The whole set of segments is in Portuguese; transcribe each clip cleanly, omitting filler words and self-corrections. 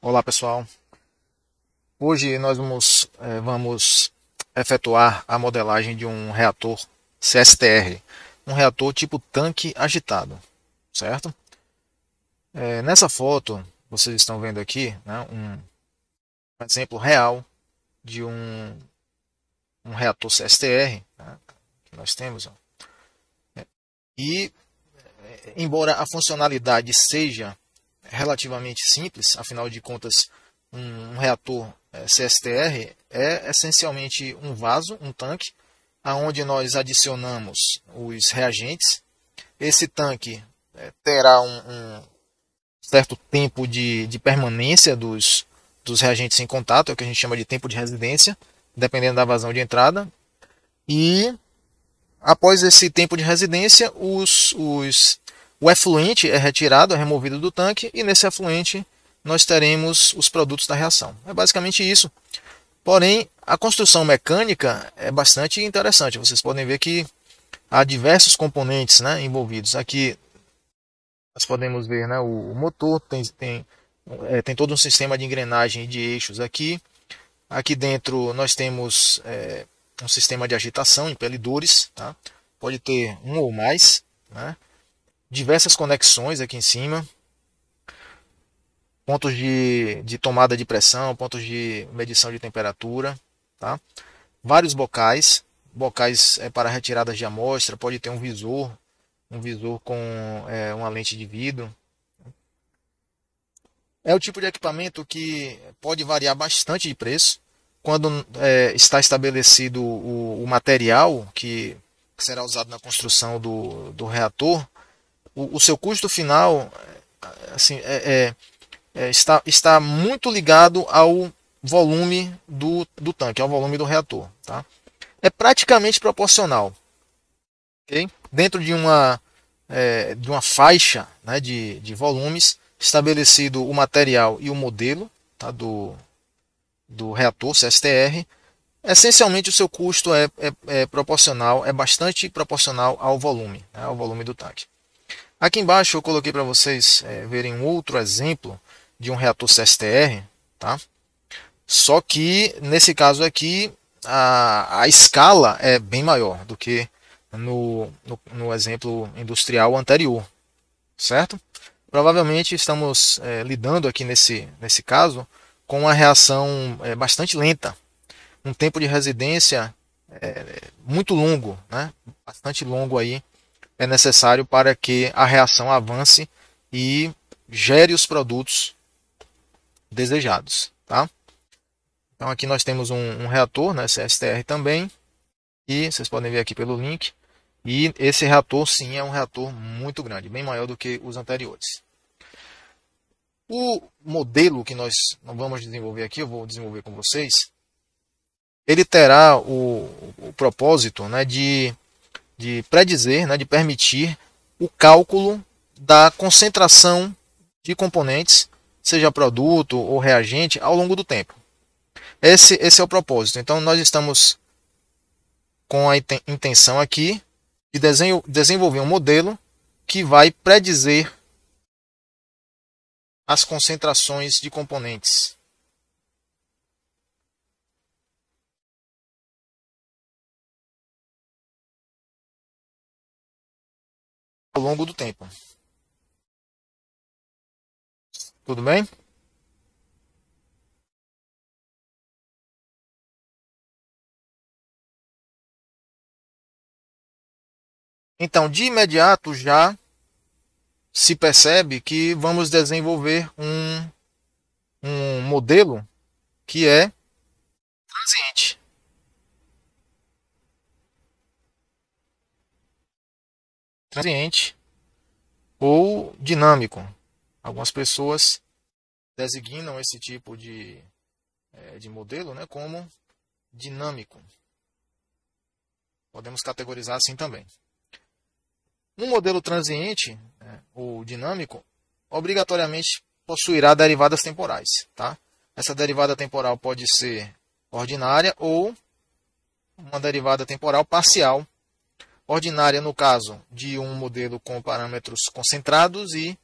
Olá pessoal, hoje nós vamos efetuar a modelagem de um reator CSTR, um reator tipo tanque agitado, certo? Nessa foto vocês estão vendo aqui, né, um exemplo real de um reator CSTR, né, que nós temos. Ó. E embora a funcionalidade seja relativamente simples, afinal de contas um reator CSTR é essencialmente um vaso, um tanque, aonde nós adicionamos os reagentes. Esse tanque terá um certo tempo de permanência dos reagentes em contato, é o que a gente chama de tempo de residência, dependendo da vazão de entrada. E após esse tempo de residência, o efluente é retirado, é removido do tanque, e nesse efluente nós teremos os produtos da reação. É basicamente isso. Porém, a construção mecânica é bastante interessante. Vocês podem ver que há diversos componentes, né, envolvidos. Aqui nós podemos ver, né, o motor, tem todo um sistema de engrenagem e de eixos aqui. Aqui dentro nós temos um sistema de agitação, impelidores. Tá? Pode ter um ou mais. Né? Diversas conexões aqui em cima. Pontos de tomada de pressão, pontos de medição de temperatura. Tá? Vários bocais para retiradas de amostra, pode ter um visor com uma lente de vidro. É o tipo de equipamento que pode variar bastante de preço. Quando está estabelecido o material que será usado na construção do reator, o seu custo final assim, está muito ligado ao volume do tanque, ao volume do reator. Tá? É praticamente proporcional. Okay? Dentro de uma faixa, né, de volumes, estabelecido o material e o modelo, tá, do reator CSTR, essencialmente o seu custo é proporcional, é bastante proporcional ao volume, né, ao volume do tanque. Aqui embaixo eu coloquei para vocês verem um outro exemplo de um reator CSTR, tá? Só que nesse caso aqui a escala é bem maior do que no exemplo industrial anterior, certo? Provavelmente estamos lidando aqui nesse caso com uma reação bastante lenta, um tempo de residência muito longo, né? Bastante longo aí é necessário para que a reação avance e gere os produtos desejados, tá? Então aqui nós temos um reator, né, CSTR também, e vocês podem ver aqui pelo link. E esse reator sim é um reator muito grande, bem maior do que os anteriores. O modelo que nós vamos desenvolver aqui, eu vou desenvolver com vocês, ele terá o propósito, né, de predizer, né, de permitir o cálculo da concentração de componentes, seja produto ou reagente, ao longo do tempo. Esse é o propósito. Então nós estamos com a intenção aqui de desenvolver um modelo que vai predizer as concentrações de componentes ao longo do tempo. Tudo bem? Então, de imediato já se percebe que vamos desenvolver um modelo que é transiente. Transiente ou dinâmico. Algumas pessoas designam esse tipo de modelo, né, como dinâmico. Podemos categorizar assim também. Um modelo transiente, né, ou dinâmico, obrigatoriamente possuirá derivadas temporais. Tá? Essa derivada temporal pode ser ordinária ou uma derivada temporal parcial. Ordinária no caso de um modelo com parâmetros concentrados e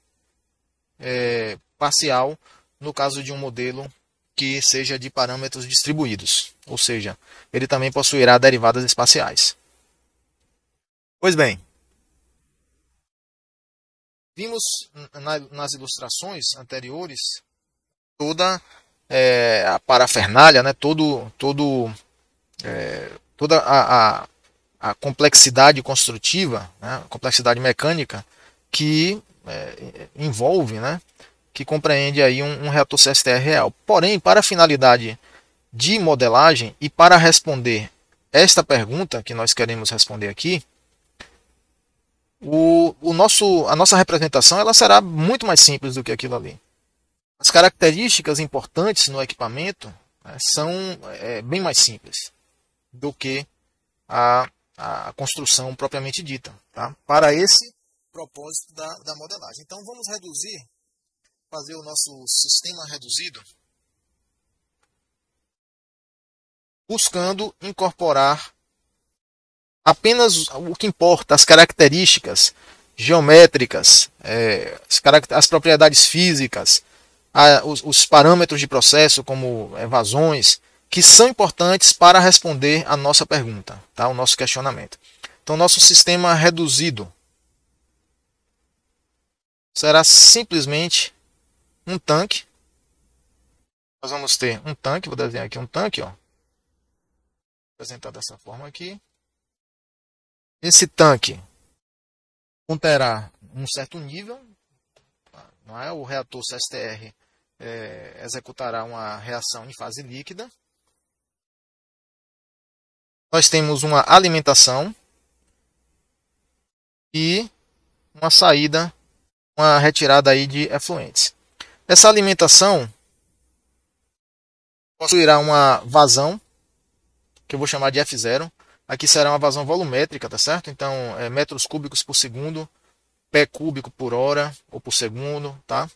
parcial no caso de um modelo que seja de parâmetros distribuídos, ou seja, ele também possuirá derivadas espaciais. Pois bem, vimos nas ilustrações anteriores toda a parafernália, né, toda a complexidade construtiva, né, a complexidade mecânica que envolve, né, que compreende aí um reator CSTR real. Porém, para a finalidade de modelagem e para responder esta pergunta que nós queremos responder aqui, a nossa representação ela será muito mais simples do que aquilo ali. As características importantes no equipamento são bem mais simples do que a construção propriamente dita, tá? Para esse propósito da modelagem. Então vamos fazer o nosso sistema reduzido, buscando incorporar apenas o que importa, as características geométricas, as propriedades físicas, os parâmetros de processo, como vazões, que são importantes para responder a nossa pergunta, tá? O nosso questionamento. Então, nosso sistema reduzido será simplesmente um tanque. Nós vamos ter um tanque, vou desenhar aqui um tanque, ó, apresentar dessa forma aqui. Esse tanque conterá um certo nível, não é? O reator CSTR executará uma reação em fase líquida. Nós temos uma alimentação e uma saída, uma retirada aí de efluentes. Essa alimentação possuirá uma vazão, que eu vou chamar de F0. Aqui será uma vazão volumétrica, tá certo? Então, metros cúbicos por segundo, pé cúbico por hora ou por segundo, tá?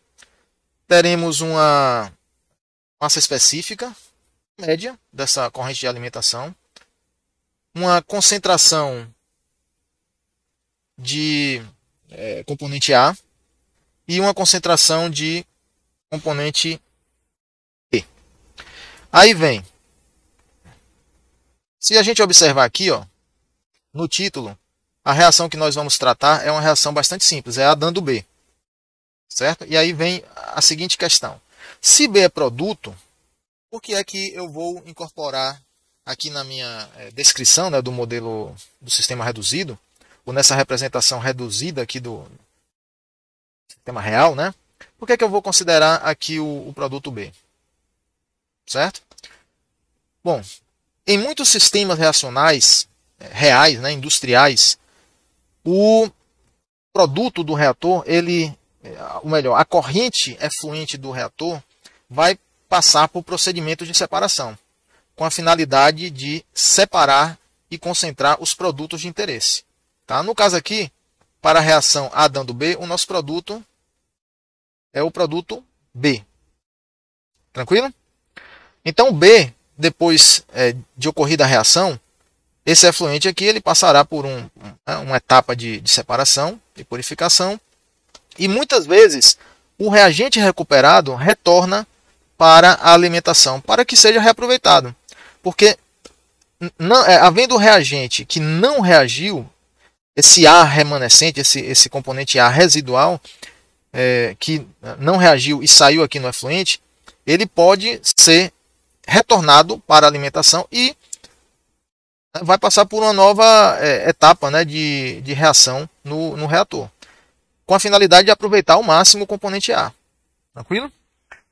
Teremos uma massa específica, média, dessa corrente de alimentação. Uma concentração de componente A e uma concentração de componente B. Aí vem, se a gente observar aqui, ó, no título, a reação que nós vamos tratar é uma reação bastante simples, é A dando B. Certo? E aí vem a seguinte questão. Se B é produto, por que é que eu vou incorporar aqui na minha descrição, né, do modelo do sistema reduzido, ou nessa representação reduzida aqui do sistema real, né? Por que é que eu vou considerar aqui o produto B? Certo? Bom, em muitos sistemas reacionais reais, né, industriais, o produto do reator, a corrente efluente do reator vai passar por procedimentos de separação, com a finalidade de separar e concentrar os produtos de interesse. Tá? No caso aqui, para a reação A dando B, o nosso produto é o produto B. Tranquilo? Então, B, depois de ocorrida a reação, esse efluente aqui ele passará por uma etapa de separação, de purificação, e muitas vezes o reagente recuperado retorna para a alimentação, para que seja reaproveitado. Porque, havendo o reagente que não reagiu, esse A remanescente, esse componente A residual, que não reagiu e saiu aqui no efluente, ele pode ser retornado para a alimentação e vai passar por uma nova etapa, né, de reação no reator, com a finalidade de aproveitar ao máximo o componente A. Tranquilo?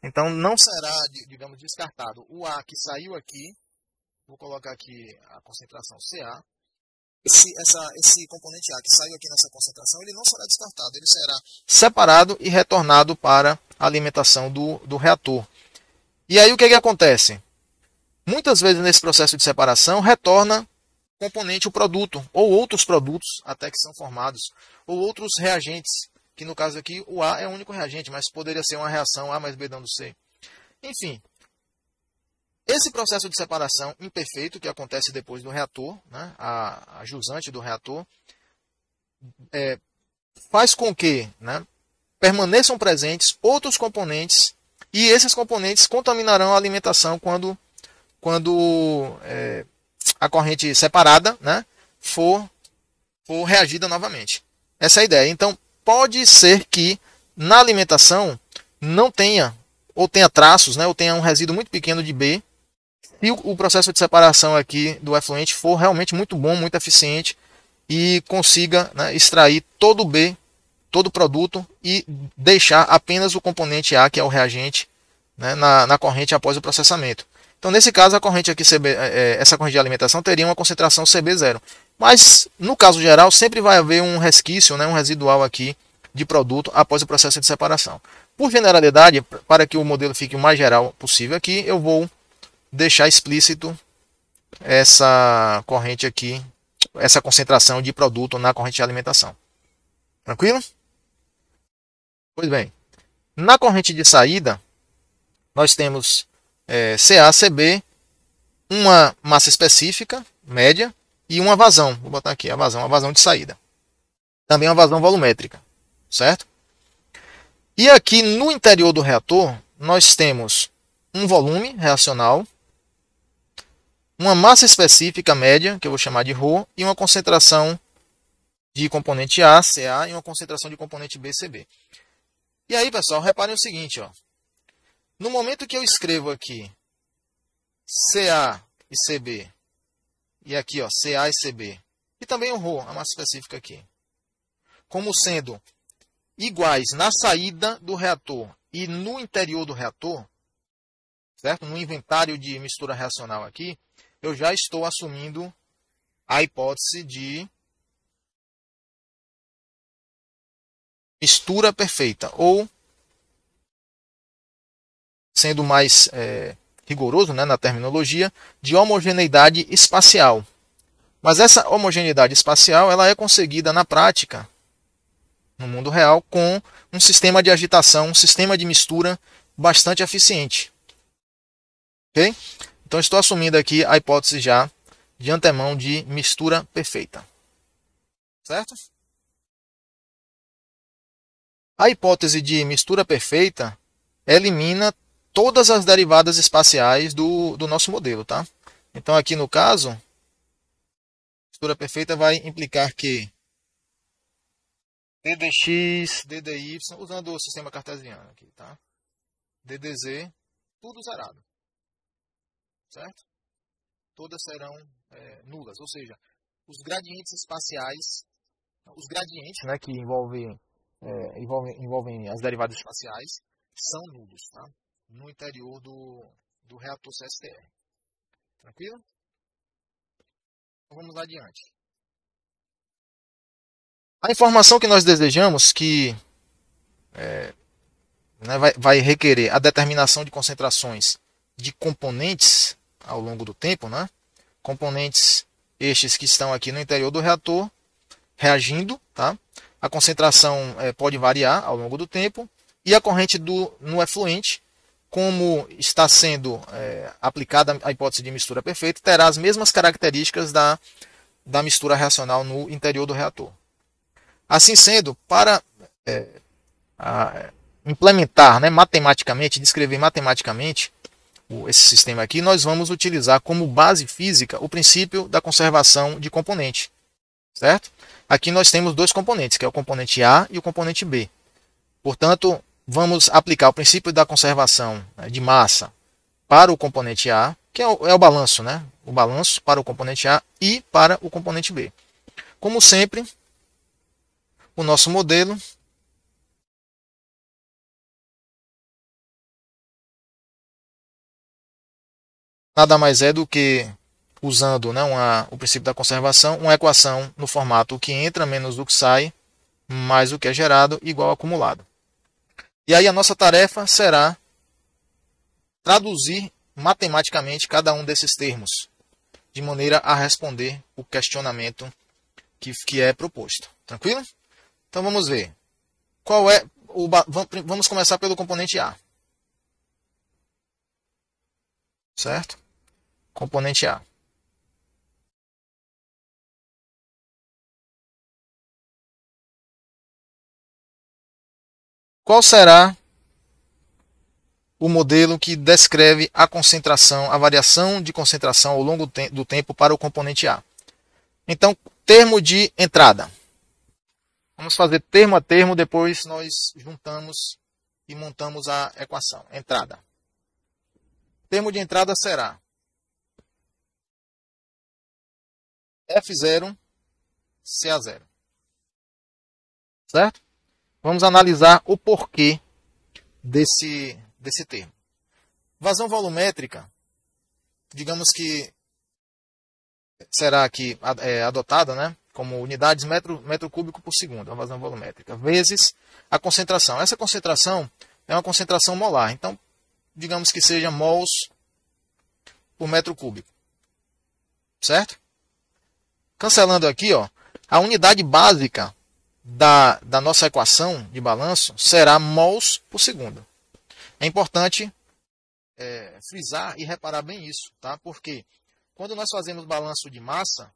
Então não será, digamos, descartado o A que saiu aqui, vou colocar aqui a concentração CA, esse componente A que saiu aqui nessa concentração, ele não será descartado, ele será separado e retornado para a alimentação do reator. E aí o que acontece? Muitas vezes nesse processo de separação retorna o produto, ou outros produtos até que são formados, ou outros reagentes, que no caso aqui o A é o único reagente, mas poderia ser uma reação A mais B dando C. Enfim, esse processo de separação imperfeito que acontece depois do reator, né, a jusante do reator, faz com que, né, permaneçam presentes outros componentes E esses componentes contaminarão a alimentação quando a corrente separada, né, for reagida novamente. Essa é a ideia. Então, pode ser que na alimentação não tenha, ou tenha traços, né, ou tenha um resíduo muito pequeno de B, se o processo de separação aqui do efluente for realmente muito bom, muito eficiente e consiga, né, extrair todo o B, todo o produto e deixar apenas o componente A, que é o reagente, né, na corrente após o processamento. Então, nesse caso, a corrente aqui, essa corrente de alimentação teria uma concentração Cb0. Mas, no caso geral, sempre vai haver um resquício, né, um residual aqui de produto após o processo de separação. Por generalidade, para que o modelo fique o mais geral possível aqui, eu vou deixar explícito essa corrente aqui, essa concentração de produto na corrente de alimentação. Tranquilo? Pois bem, na corrente de saída, nós temos CA, CB, uma massa específica, média, e uma vazão. Vou botar aqui a vazão de saída. Também uma vazão volumétrica, certo? E aqui no interior do reator, nós temos um volume reacional, uma massa específica média, que eu vou chamar de ρ, e uma concentração de componente A, Ca, e uma concentração de componente B, Cb. E aí, pessoal, reparem o seguinte, ó. No momento que eu escrevo aqui Ca e Cb, e aqui, ó, Ca e Cb, e também o ρ, a massa específica aqui, como sendo iguais na saída do reator e no interior do reator, certo? No inventário de mistura reacional aqui, eu já estou assumindo a hipótese de mistura perfeita, ou, sendo mais rigoroso, né, na terminologia, de homogeneidade espacial. Mas essa homogeneidade espacial ela é conseguida na prática, no mundo real, com um sistema de agitação, um sistema de mistura bastante eficiente. Ok? Então, estou assumindo aqui a hipótese já de antemão de mistura perfeita. Certo? A hipótese de mistura perfeita elimina todas as derivadas espaciais do nosso modelo. Tá? Então, aqui no caso, mistura perfeita vai implicar que ddx, ddy, usando o sistema cartesiano aqui, tá? ddz, tudo zerado. Certo? Todas serão nulas, ou seja, os gradientes espaciais, os gradientes, né, que envolvem as derivadas espaciais, são nulos, tá? No interior do reator CSTR. Tranquilo? Então vamos adiante. A informação que nós desejamos, que vai requerer a determinação de concentrações de componentes ao longo do tempo, né? Componentes estes que estão aqui no interior do reator, reagindo, tá? A concentração pode variar ao longo do tempo, e a corrente no efluente, como está sendo aplicada a hipótese de mistura perfeita, terá as mesmas características da mistura reacional no interior do reator. Assim sendo, para implementar, né, matematicamente, descrever matematicamente esse sistema aqui, nós vamos utilizar como base física o princípio da conservação de componente. Certo? Aqui nós temos dois componentes, que é o componente A e o componente B. Portanto, vamos aplicar o princípio da conservação de massa para o componente A, que é o balanço, né? O balanço para o componente A e para o componente B. Como sempre, o nosso modelo nada mais é do que, usando, né, o princípio da conservação, uma equação no formato o que entra menos o que sai, mais o que é gerado, igual ao acumulado. E aí a nossa tarefa será traduzir matematicamente cada um desses termos, de maneira a responder o questionamento que é proposto. Tranquilo? Então vamos ver. Vamos começar pelo componente A. Certo? Componente A. Qual será o modelo que descreve a concentração, a variação de concentração ao longo do tempo para o componente A. Então, termo de entrada. Vamos fazer termo a termo, depois nós juntamos e montamos a equação. Entrada. Termo de entrada será F0, CA0. Certo? Vamos analisar o porquê desse termo. Vazão volumétrica, digamos que será aqui adotada, né, como unidades metro cúbico por segundo, a vazão volumétrica, vezes a concentração. Essa concentração é uma concentração molar, então digamos que seja mols por metro cúbico. Certo? Cancelando aqui, ó, a unidade básica da nossa equação de balanço será mols por segundo. É importante frisar e reparar bem isso, tá? Porque quando nós fazemos balanço de massa,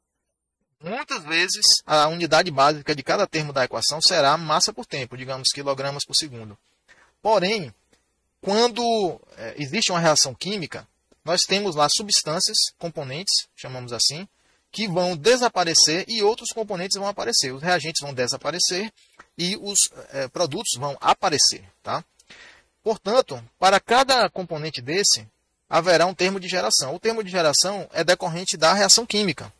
muitas vezes a unidade básica de cada termo da equação será massa por tempo, digamos quilogramas por segundo. Porém, quando existe uma reação química, nós temos lá substâncias, componentes, chamamos assim, que vão desaparecer e outros componentes vão aparecer. Os reagentes vão desaparecer e os produtos vão aparecer, tá? Portanto, para cada componente desse, haverá um termo de geração. O termo de geração é decorrente da reação química.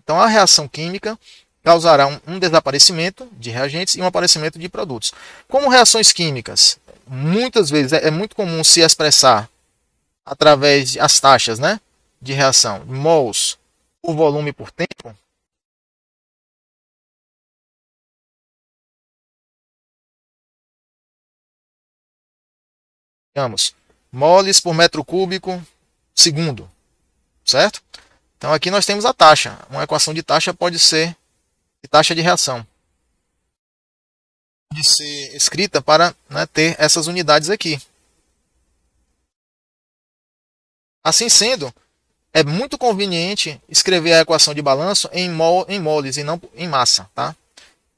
Então, a reação química causará um desaparecimento de reagentes e um aparecimento de produtos. Como reações químicas, muitas vezes é muito comum se expressar através das taxas, né, de reação, mols por volume por tempo. Digamos, moles por metro cúbico segundo, certo? Então aqui nós temos a taxa. Uma equação de taxa pode ser de taxa de reação. Pode ser escrita para, né, ter essas unidades aqui. Assim sendo, é muito conveniente escrever a equação de balanço em moles e não em massa, tá?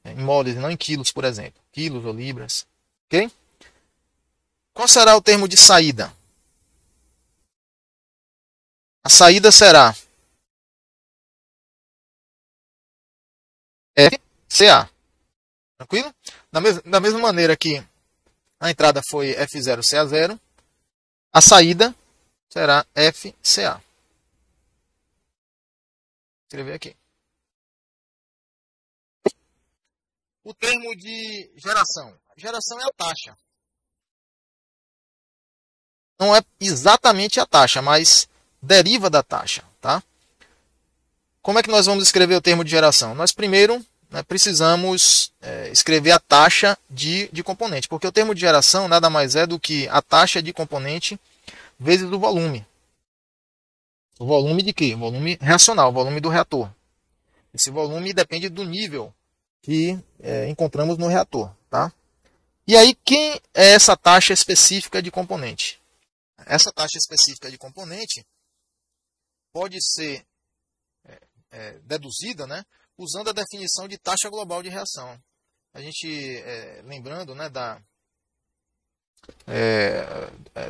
Em moles e não em quilos, por exemplo. Quilos ou libras, ok? Qual será o termo de saída? A saída será FCA. Tranquilo? Da mesma maneira que a entrada foi F0CA0, a saída será FCA. Vou escrever aqui. O termo de geração. Geração é a taxa. Não é exatamente a taxa, mas deriva da taxa, tá? Como é que nós vamos escrever o termo de geração? Nós primeiro, né, precisamos escrever a taxa de componente, porque o termo de geração nada mais é do que a taxa de componente vezes o volume. O volume de quê? O volume reacional, o volume do reator. Esse volume depende do nível que encontramos no reator, tá? E aí, quem é essa taxa específica de componente? Essa taxa específica de componente pode ser deduzida, né, usando a definição de taxa global de reação. A gente, lembrando, né,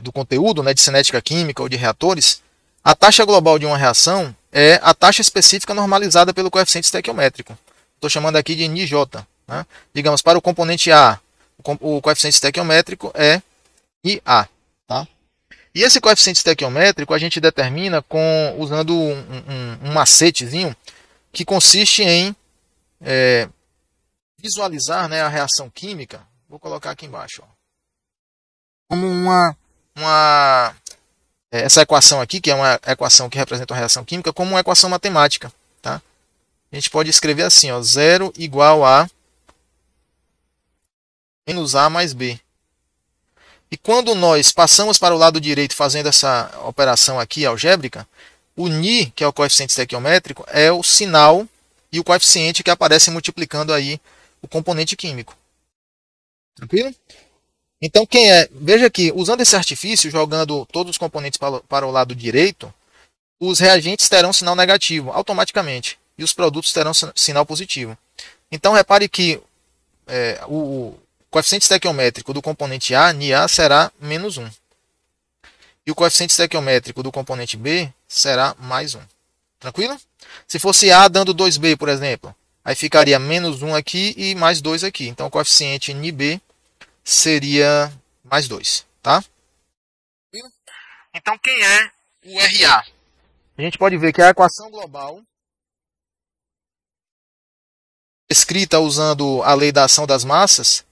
do conteúdo, né, de cinética química ou de reatores, a taxa global de uma reação é a taxa específica normalizada pelo coeficiente estequiométrico. Estou chamando aqui de NJ. Né? Digamos, para o componente A, o coeficiente estequiométrico é IA. Tá? E esse coeficiente estequiométrico a gente determina usando um macetezinho que consiste em visualizar, né, a reação química. Vou colocar aqui embaixo. Ó, como essa equação aqui, que é uma equação que representa uma reação química, como uma equação matemática. Tá? A gente pode escrever assim, ó, 0 igual a menos A mais B. E quando nós passamos para o lado direito fazendo essa operação aqui algébrica, o Ni, que é o coeficiente estequiométrico, é o sinal e o coeficiente que aparecem multiplicando aí o componente químico. Tranquilo? Então, veja aqui, usando esse artifício, jogando todos os componentes para o lado direito, os reagentes terão sinal negativo automaticamente e os produtos terão sinal positivo. Então, repare que o coeficiente estequiométrico do componente A, NiA, será menos 1. E o coeficiente estequiométrico do componente B será mais 1. Tranquilo? Se fosse A dando 2B, por exemplo, aí ficaria menos 1 aqui e mais 2 aqui. Então, o coeficiente NB seria mais 2. Tá? Então, quem é o RA? A gente pode ver que a equação global, escrita usando a lei da ação das massas,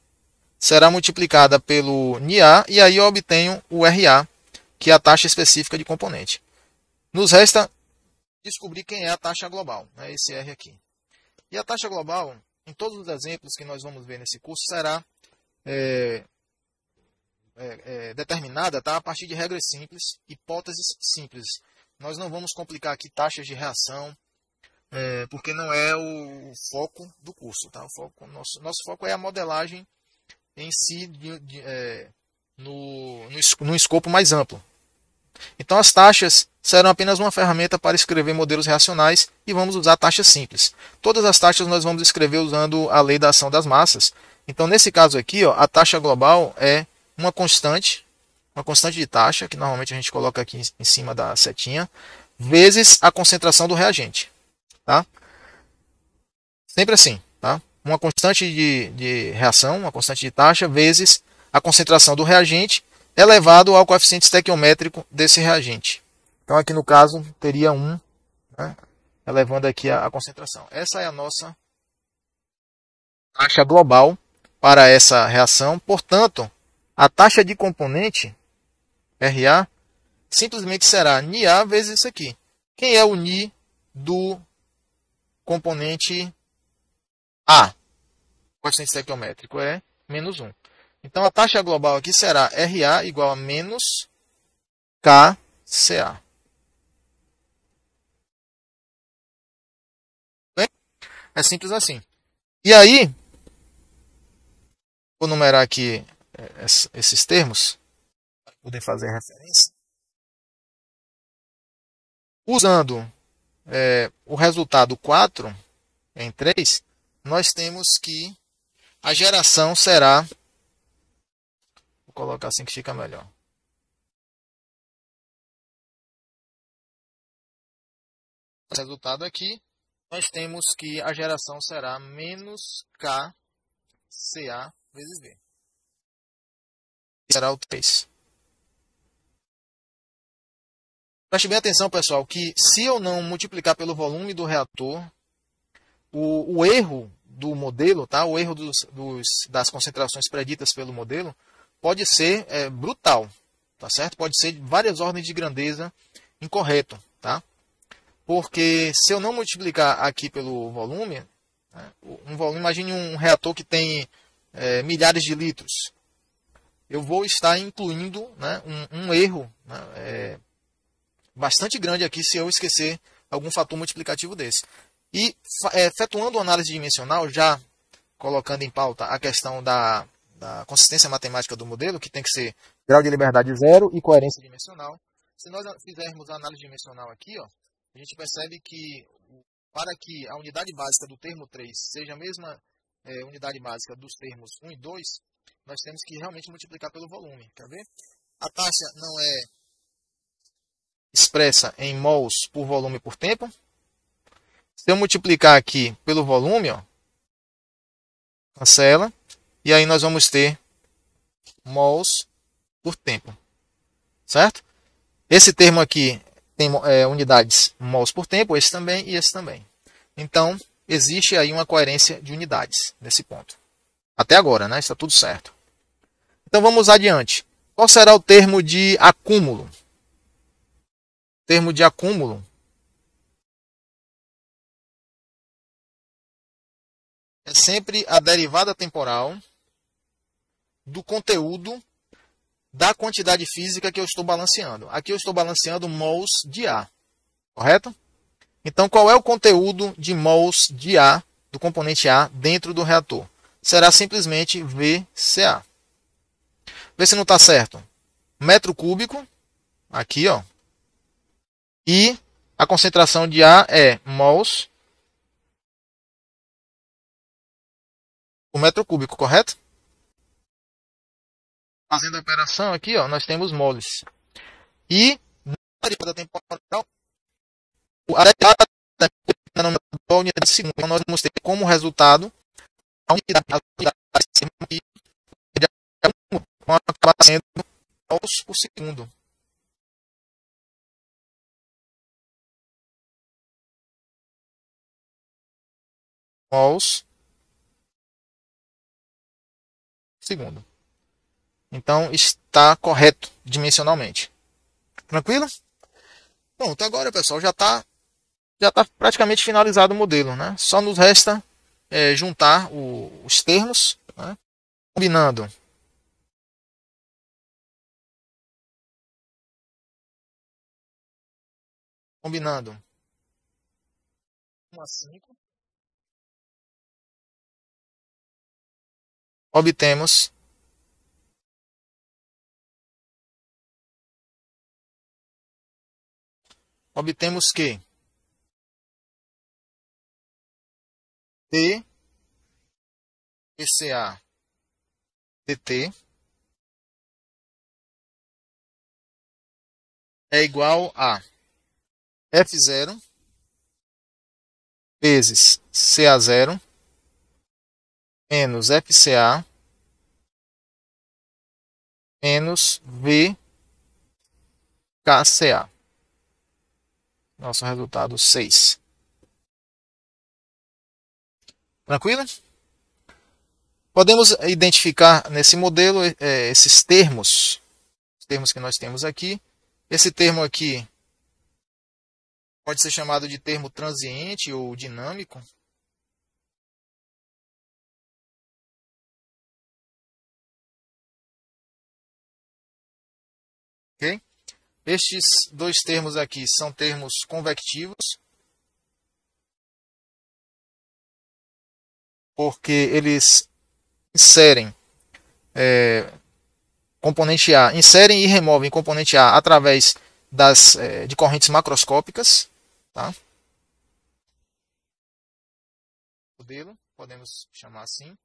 será multiplicada pelo NA e aí eu obtenho o RA, que é a taxa específica de componente. Nos resta descobrir quem é a taxa global, né, esse R aqui. E a taxa global, em todos os exemplos que nós vamos ver nesse curso, será determinada, tá, a partir de regras simples, hipóteses simples. Nós não vamos complicar aqui taxas de reação, porque não é o foco do curso. Tá? Nosso foco é a modelagem em si no escopo mais amplo. Então as taxas serão apenas uma ferramenta para escrever modelos reacionais e vamos usar taxas simples. Todas as taxas nós vamos escrever usando a lei da ação das massas. Então nesse caso aqui, ó, a taxa global é uma constante de taxa, que normalmente a gente coloca aqui em cima da setinha, vezes a concentração do reagente. Tá? Sempre assim. Tá? Uma constante de reação, uma constante de taxa, vezes a concentração do reagente, elevado ao coeficiente estequiométrico desse reagente. Então aqui no caso teria 1, né, elevando aqui a concentração. Essa é a nossa taxa global para essa reação. Portanto, a taxa de componente, RA, simplesmente será NA vezes isso aqui. Quem é o Ni do componente A? O coeficiente estequiométrico é menos 1. Então, a taxa global aqui será RA igual a menos KCA. Bem, é simples assim. E aí, vou numerar aqui esses termos, para poder fazer referência. Usando o resultado 4 em 3, nós temos que a geração será... Vou colocar assim que fica melhor. O resultado aqui, nós temos que a geração será menos KCA vezes V. Será o 3. Preste bem atenção, pessoal, que se eu não multiplicar pelo volume do reator, o erro do modelo, tá? O erro das concentrações preditas pelo modelo, pode ser brutal, tá certo? Pode ser de várias ordens de grandeza incorreto, tá? Porque se eu não multiplicar aqui pelo volume, né, imagine um reator que tem milhares de litros. Eu vou estar incluindo, né, um erro, né, bastante grande aqui se eu esquecer algum fator multiplicativo desse. E efetuando análise dimensional, já colocando em pauta a questão da consistência matemática do modelo, que tem que ser grau de liberdade zero e coerência dimensional. Se nós fizermos a análise dimensional aqui, ó, a gente percebe que para que a unidade básica do termo 3 seja a mesma unidade básica dos termos 1 e 2, nós temos que realmente multiplicar pelo volume. Quer ver? A taxa não é expressa em mols por volume por tempo. Se eu multiplicar aqui pelo volume, ó, cancela. E aí nós vamos ter mols por tempo. Certo? Esse termo aqui tem unidades mols por tempo, esse também e esse também. Então, existe aí uma coerência de unidades nesse ponto. Até agora, né? Está tudo certo. Então, vamos adiante. Qual será o termo de acúmulo? O termo de acúmulo é sempre a derivada temporal do conteúdo da quantidade física que eu estou balanceando. Aqui eu estou balanceando mols de A, correto? Então, qual é o conteúdo de mols de A, do componente A, dentro do reator? Será simplesmente VCA. Vê se não está certo. Metro cúbico, aqui, ó. E a concentração de A é mols por metro cúbico, correto? Fazendo a operação aqui, ó, nós temos moles. E na derivada temporal, a derivada da unidade de segundo, então nós vamos ter como resultado a unidade de segundo que acaba sendo mols por segundo. Mols por segundo. Então está correto dimensionalmente. Tranquilo? Pronto, agora pessoal já está praticamente finalizado o modelo, né? Só nos resta juntar os termos, né? Combinando combinando 1 a 5, obtemos que D PCA dt é igual a F0 vezes CA0 menos FCA menos VKCA. Nosso resultado 6. Tranquilo? Podemos identificar nesse modelo esses termos, os termos que nós temos aqui. Esse termo aqui pode ser chamado de termo transiente ou dinâmico. Ok? Estes dois termos aqui são termos convectivos, porque eles inserem componente A, inserem e removem componente A através de correntes macroscópicas. Tá? Modelo, podemos chamar assim.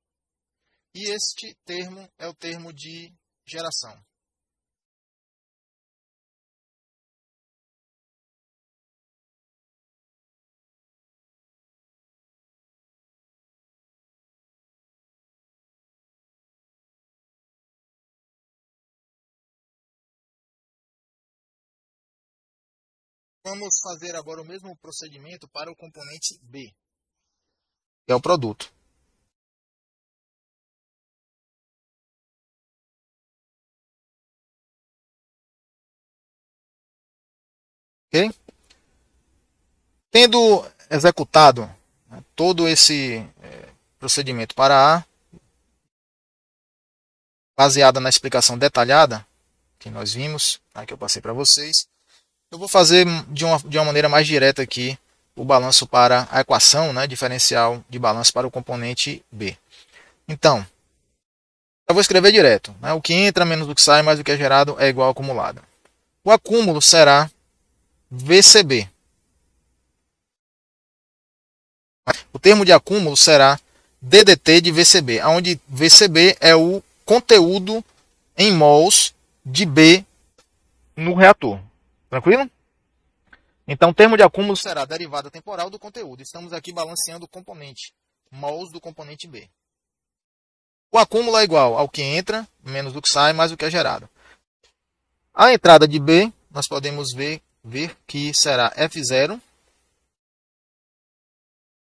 E este termo é o termo de geração. Vamos fazer agora o mesmo procedimento para o componente B, que é o produto. Ok? Tendo executado todo esse procedimento para A, baseado na explicação detalhada que nós vimos, que eu passei para vocês, eu vou fazer de uma maneira mais direta aqui o balanço para a equação, né, diferencial de balanço para o componente B. Então, eu vou escrever direto. Né, o que entra menos o que sai mais o que é gerado é igual ao acumulado. O acúmulo será VCB. O termo de acúmulo será DDT de VCB, onde VCB é o conteúdo em mols de B no reator. Tranquilo? Então, o termo de acúmulo será a derivada temporal do conteúdo. Estamos aqui balanceando o componente, mols do componente B. O acúmulo é igual ao que entra, menos o que sai, mais o que é gerado. A entrada de B, nós podemos ver que será F0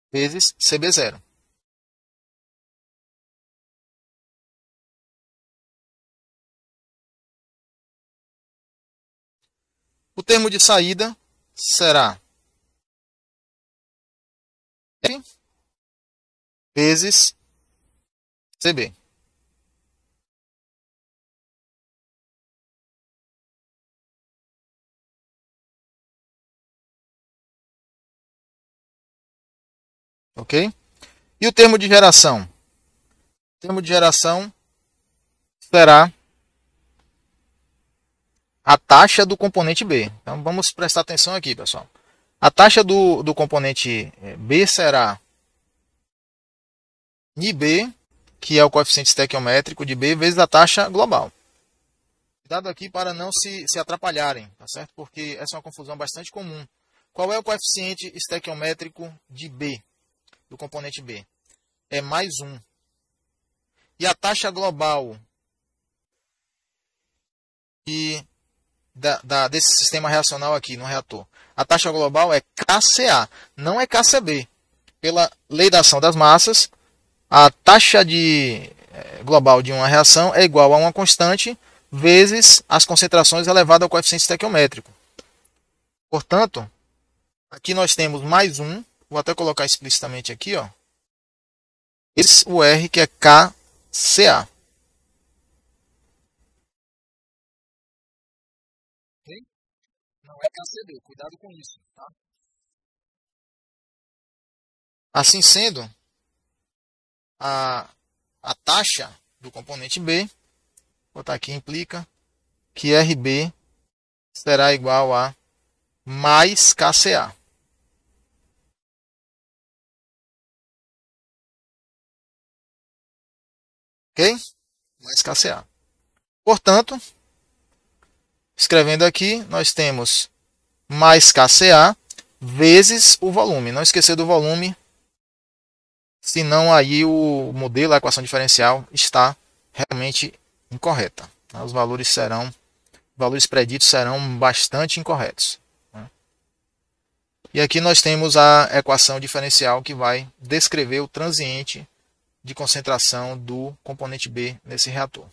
vezes CB0. O termo de saída será F vezes CB. Ok? E o termo de geração? O termo de geração será a taxa do componente B. Então vamos prestar atenção aqui, pessoal. A taxa do componente B será NiB, que é o coeficiente estequiométrico de B, vezes a taxa global. Cuidado aqui para não se atrapalharem, tá certo? Porque essa é uma confusão bastante comum. Qual é o coeficiente estequiométrico de B, do componente B? É mais 1. E a taxa global desse sistema reacional aqui no reator? A taxa global é KCA, não é KCB. Pela lei da ação das massas, a taxa global de uma reação é igual a uma constante vezes as concentrações elevadas ao coeficiente estequiométrico. Portanto, aqui nós temos mais 1, vou até colocar explicitamente aqui, ó. O R, que é KCA. Okay? Não é KCB, cuidado com isso. Tá? Assim sendo, a taxa do componente B, vou botar aqui, implica que RB será igual a mais KCA. Ok? Mais KCA. Portanto, escrevendo aqui, nós temos mais KCA vezes o volume. Não esquecer do volume, senão aí o modelo, a equação diferencial, está realmente incorreta. Os valores preditos serão bastante incorretos. E aqui nós temos a equação diferencial que vai descrever o transiente de concentração do componente B nesse reator.